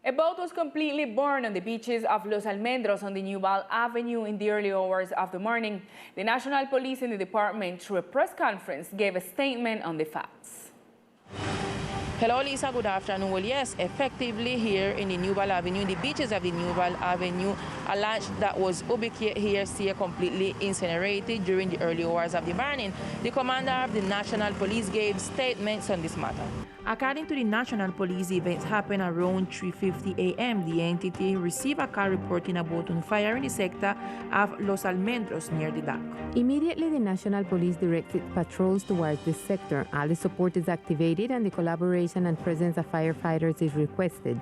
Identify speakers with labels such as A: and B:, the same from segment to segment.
A: A boat was completely burned on the beaches of Los Almendros on the New Val Avenue in the early hours of the morning. The National Police in the department, through a press conference, gave a statement on the facts.
B: Hello, Lisa. Good afternoon. Well, yes, effectively here in the New Val Avenue, the beaches of the New Val Avenue, a launch that was ubicated here, see completely incinerated during the early hours of the burning. The commander of the National Police gave statements on this matter. According to the National Police, the events happened around 3:50 a.m. The entity received a call reporting a boat on fire in the sector of Los Almendros near the dock.
C: Immediately, the National Police directed patrols towards this sector. All the support is activated and the collaboration and presence of firefighters is requested.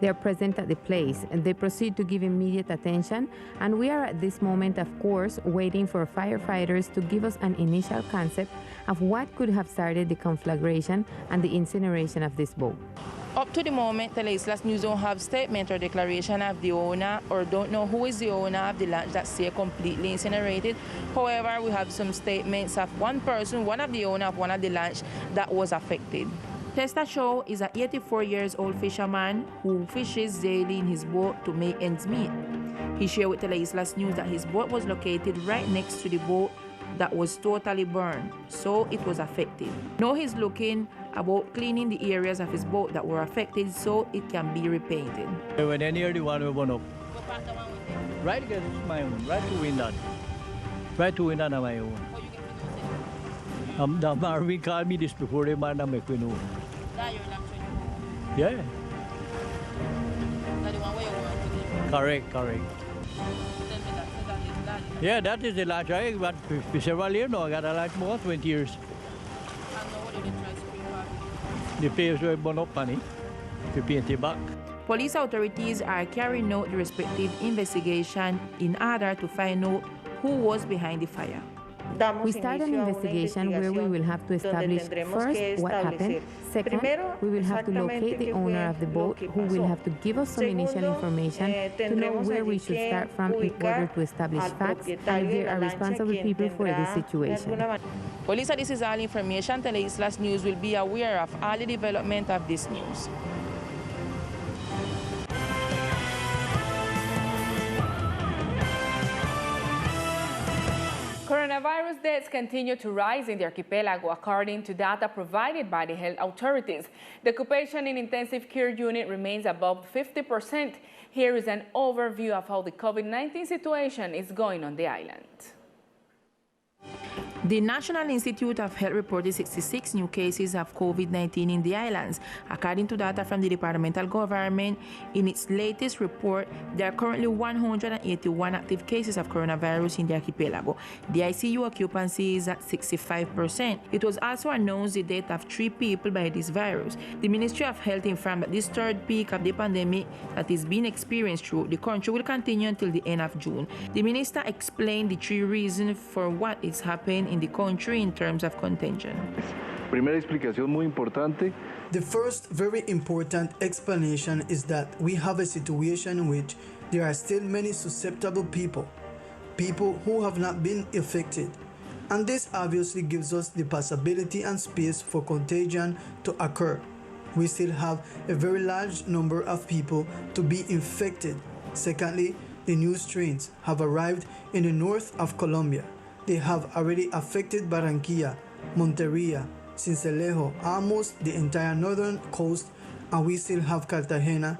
C: They are present at the place and they proceed to give immediate attention, and we are at this moment, of course, waiting for firefighters to give us an initial concept of what could have started the conflagration and the incineration of this boat.
B: Up to the moment, Teleislas News don't have statement or declaration of the owner or don't know who is the owner of the launch that say completely incinerated. However, we have some statements of one person, one of the owner of one of the launch that was affected. Testa Shaw is an 84-year-old fisherman who fishes daily in his boat to make ends meet. He shared with Teleislas News that his boat was located right next to the boat that was totally burned, so it was affected. Now he's looking about cleaning the areas of his boat that were affected so it can be repainted.
D: When any of the one we went up. Right against my own, right to Windan. Right to Windan on my own. The Marvin called me this before the man make me know. Yeah. Correct. Yeah, that is the launch. I got several years now. I got a launch more, 20 years. The players were born up money to paint it back.
B: Police authorities are carrying out the respective investigation in order to find out who was behind the fire.
C: We start an investigation where we will have to establish first what happened. Second, we will have to locate the owner of the boat, who will have to give us some initial information to know where we should start from in order to establish facts and if there are responsible people for this situation.
B: Police, this is all information. Teleislas News will be aware of all the development of this news.
A: Coronavirus deaths continue to rise in the archipelago, according to data provided by the health authorities. The occupation in intensive care unit remains above 50%. Here is an overview of how the COVID-19 situation is going on the island.
B: The National Institute of Health reported 66 new cases of COVID-19 in the islands. According to data from the departmental government, in its latest report, there are currently 181 active cases of coronavirus in the archipelago. The ICU occupancy is at 65%. It was also announced the death of 3 people by this virus. The Ministry of Health informed that this third peak of the pandemic that is being experienced through the country will continue until the end of June. The minister explained the 3 reasons for what is happening in the country in terms of contagion.
E: Primera explicación muy importante.
F: The first very important explanation is that we have a situation in which there are still many susceptible people who have not been affected. And this obviously gives us the possibility and space for contagion to occur. We still have a very large number of people to be infected. Secondly, the new strains have arrived in the north of Colombia. They have already affected Barranquilla, Montería, Sincelejo, almost the entire northern coast, and we still have Cartagena.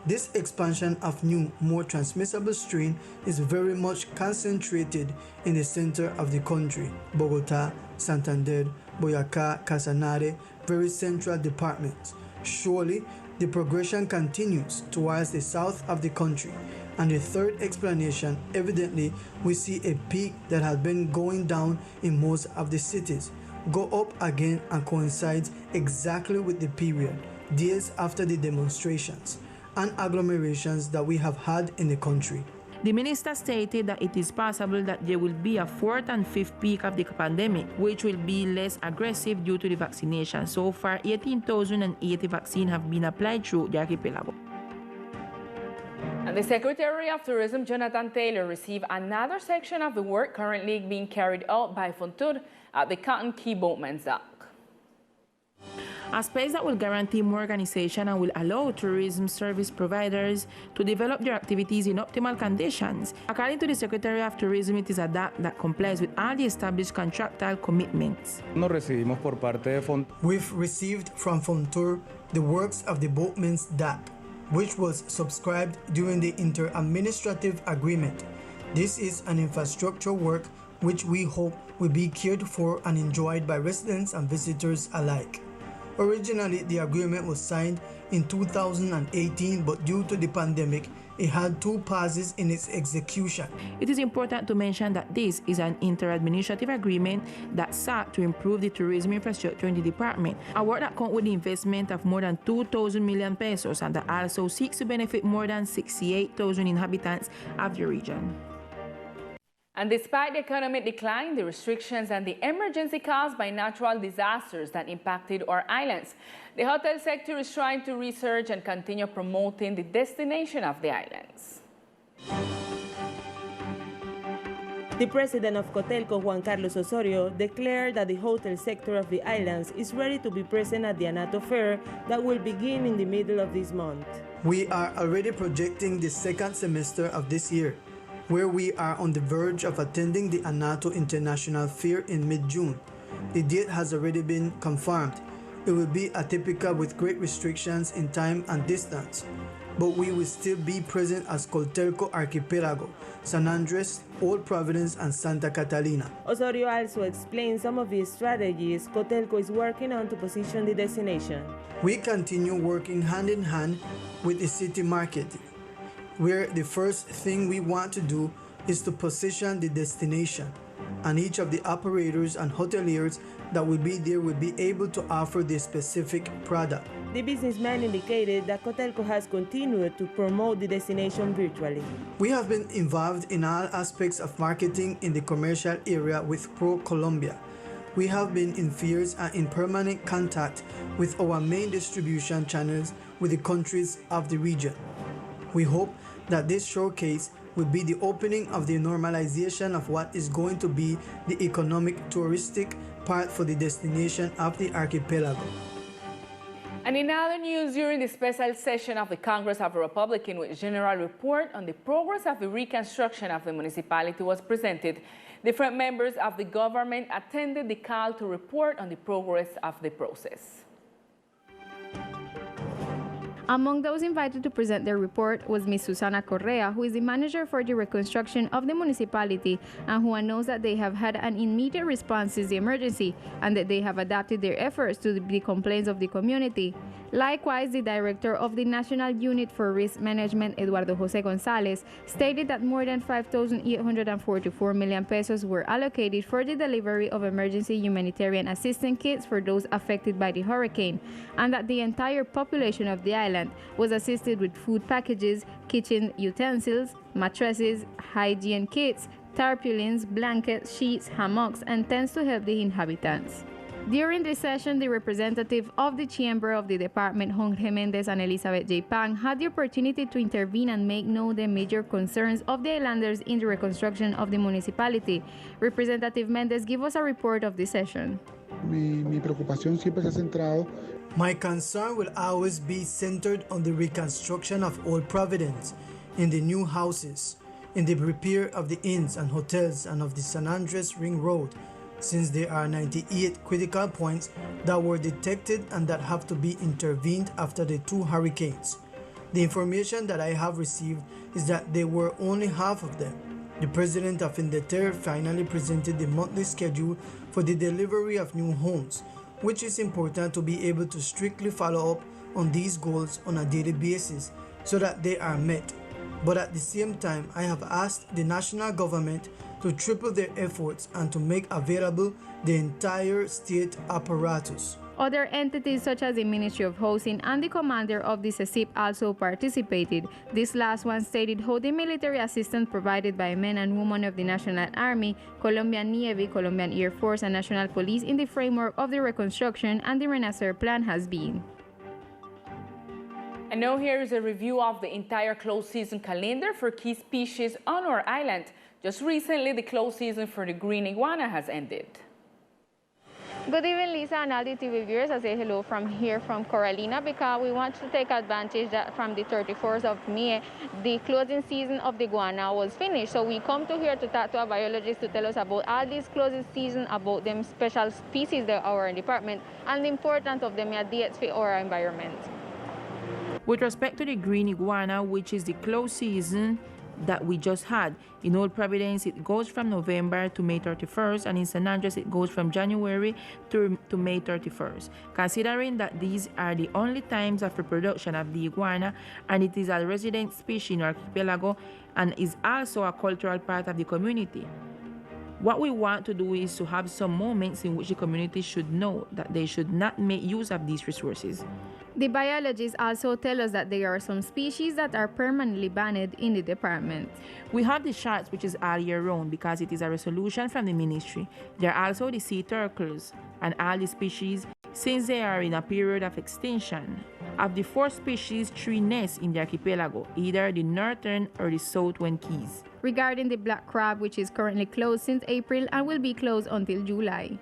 F: This expansion of new, more transmissible strain is very much concentrated in the center of the country: Bogotá, Santander, Boyacá, Casanare, very central departments. Surely, the progression continues towards the south of the country. And the third explanation, evidently, we see a peak that has been going down in most of the cities, go up again and coincides exactly with the period, days after the demonstrations and agglomerations that we have had in the country.
B: The minister stated that it is possible that there will be a 4th and 5th peak of the pandemic, which will be less aggressive due to the vaccination. So far, 18,080 vaccines have been applied through the archipelago.
A: And the Secretary of Tourism, Jonathan Taylor, received another section of the work currently being carried out by Fontur at the Cotton Key Boatman's Dock.
B: a space that will guarantee more organization and will allow tourism service providers to develop their activities in optimal conditions. According to the Secretary of Tourism, it is a DAP that complies with all the established contractual commitments.
F: We've received from Fontour the works of the boatman's DAP, which was subscribed during the inter-administrative agreement. This is an infrastructure work which we hope will be cared for and enjoyed by residents and visitors alike. Originally, the agreement was signed in 2018, but due to the pandemic, it had 2 pauses in its execution.
B: It is important to mention that this is an inter-administrative agreement that sought to improve the tourism infrastructure in the department, a work that comes with the investment of more than 2,000 million pesos and that also seeks to benefit more than 68,000 inhabitants of the region.
A: And despite the economic decline, the restrictions and the emergency caused by natural disasters that impacted our islands, the hotel sector is trying to research and continue promoting the destination of the islands.
G: The president of Cotelco, Juan Carlos Osorio, declared that the hotel sector of the islands is ready to be present at the Anato Fair that will begin in the middle of this month.
F: We are already projecting the second semester of this year, where we are on the verge of attending the Anato International Fair in mid-June. The date has already been confirmed. It will be atypical with great restrictions in time and distance, but we will still be present as Cotelco Archipelago, San Andres, Old Providence, and Santa Catalina.
G: Osorio also explained some of the strategies Cotelco is working on to position the destination.
F: We continue working hand in hand with the city marketing, where the first thing we want to do is to position the destination, and each of the operators and hoteliers that will be there will be able to offer the specific product.
G: The businessman indicated that Cotelco has continued to promote the destination virtually.
F: We have been involved in all aspects of marketing in the commercial area with Pro Colombia. We have been in fairs and in permanent contact with our main distribution channels with the countries of the region. We hope that this showcase will be the opening of the normalization of what is going to be the economic touristic part for the destination of the archipelago.
A: And in other news, during the special session of the Congress of the Republic, in which general report on the progress of the reconstruction of the municipality was presented, different members of the government attended the call to report on the progress of the process.
H: Among those invited to present their report was Ms. Susana Correa, who is the manager for the reconstruction of the municipality and who knows that they have had an immediate response to the emergency and that they have adapted their efforts to the complaints of the community. Likewise, the director of the National Unit for Risk Management, Eduardo Jose Gonzalez, stated that more than 5,844 million pesos were allocated for the delivery of emergency humanitarian assistance kits for those affected by the hurricane, and that the entire population of the island was assisted with food packages, kitchen utensils, mattresses, hygiene kits, tarpaulins, blankets, sheets, hammocks, and tents to help the inhabitants. During the session, the representative of the Chamber of the Department, Jorge Mendez and Elizabeth J. Pang, had the opportunity to intervene and make known the major concerns of the islanders in the reconstruction of the municipality. Representative Mendez gave us a report of the session.
I: Mi preocupación siempre se ha centrado.
F: My concern will always be centered on the reconstruction of Old Providence, in the new houses, in the repair of the inns and hotels and of the San Andres Ring Road, since there are 98 critical points that were detected and that have to be intervened after the 2 hurricanes. The information that I have received is that there were only half of them. The president of Indeter finally presented the monthly schedule for the delivery of new homes, which is important to be able to strictly follow up on these goals on a daily basis so that they are met. But at the same time, I have asked the national government to triple their efforts and to make available the entire state apparatus.
H: Other entities such as the Ministry of Housing and the commander of the CECIP also participated. This last one stated how the military assistance provided by men and women of the National Army, Colombian Navy, Colombian Air Force, and National Police in the framework of the reconstruction and the Renacer plan has been.
A: And now here is a review of the entire closed season calendar for key species on our island. Just recently, the closed season for the green iguana has ended.
H: Good evening, Lisa and all the TV viewers. I say hello from here from Coralina because we want to take advantage that from the 31st of May, the closing season of the guana was finished. So we come to here to talk to a biologist to tell us about all these closing season, about them special species that are in our department and the importance of them dates for our environment.
B: With respect to the green iguana, which is the close season that we just had, in Old Providence it goes from November to May 31st, and in St. Andrews it goes from January to May 31st. Considering that these are the only times of reproduction of the iguana, and it is a resident species in our archipelago and is also a cultural part of the community, what we want to do is to have some moments in which the community should know that they should not make use of these resources.
H: The biologists also tell us that there are some species that are permanently banned in the department.
B: We have the sharks, which is all year round because it is a resolution from the ministry. There are also the sea turtles and all the species since they are in a period of extinction. Of the 4 species, 3 nest in the archipelago, either the northern or the southern keys.
H: Regarding the black crab, which is currently closed since April and will be closed until July.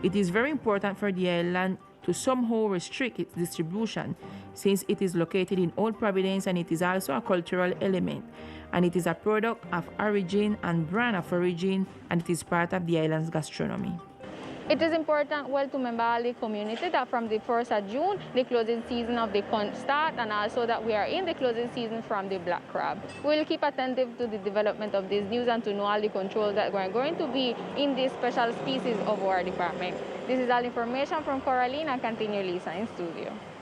B: It is very important for the island to somehow restrict its distribution since it is located in Old Providence and it is also a cultural element, and it is a product of origin and brand of origin, and it is part of the island's gastronomy.
H: It is important to remember all the community that from the 1st of June, the closing season of the conch start, and also that we are in the closing season from the black crab. We will keep attentive to the development of this news and to know all the controls that are going to be in this special species of our department. This is all information from Coralina. Continue, Lisa, in studio.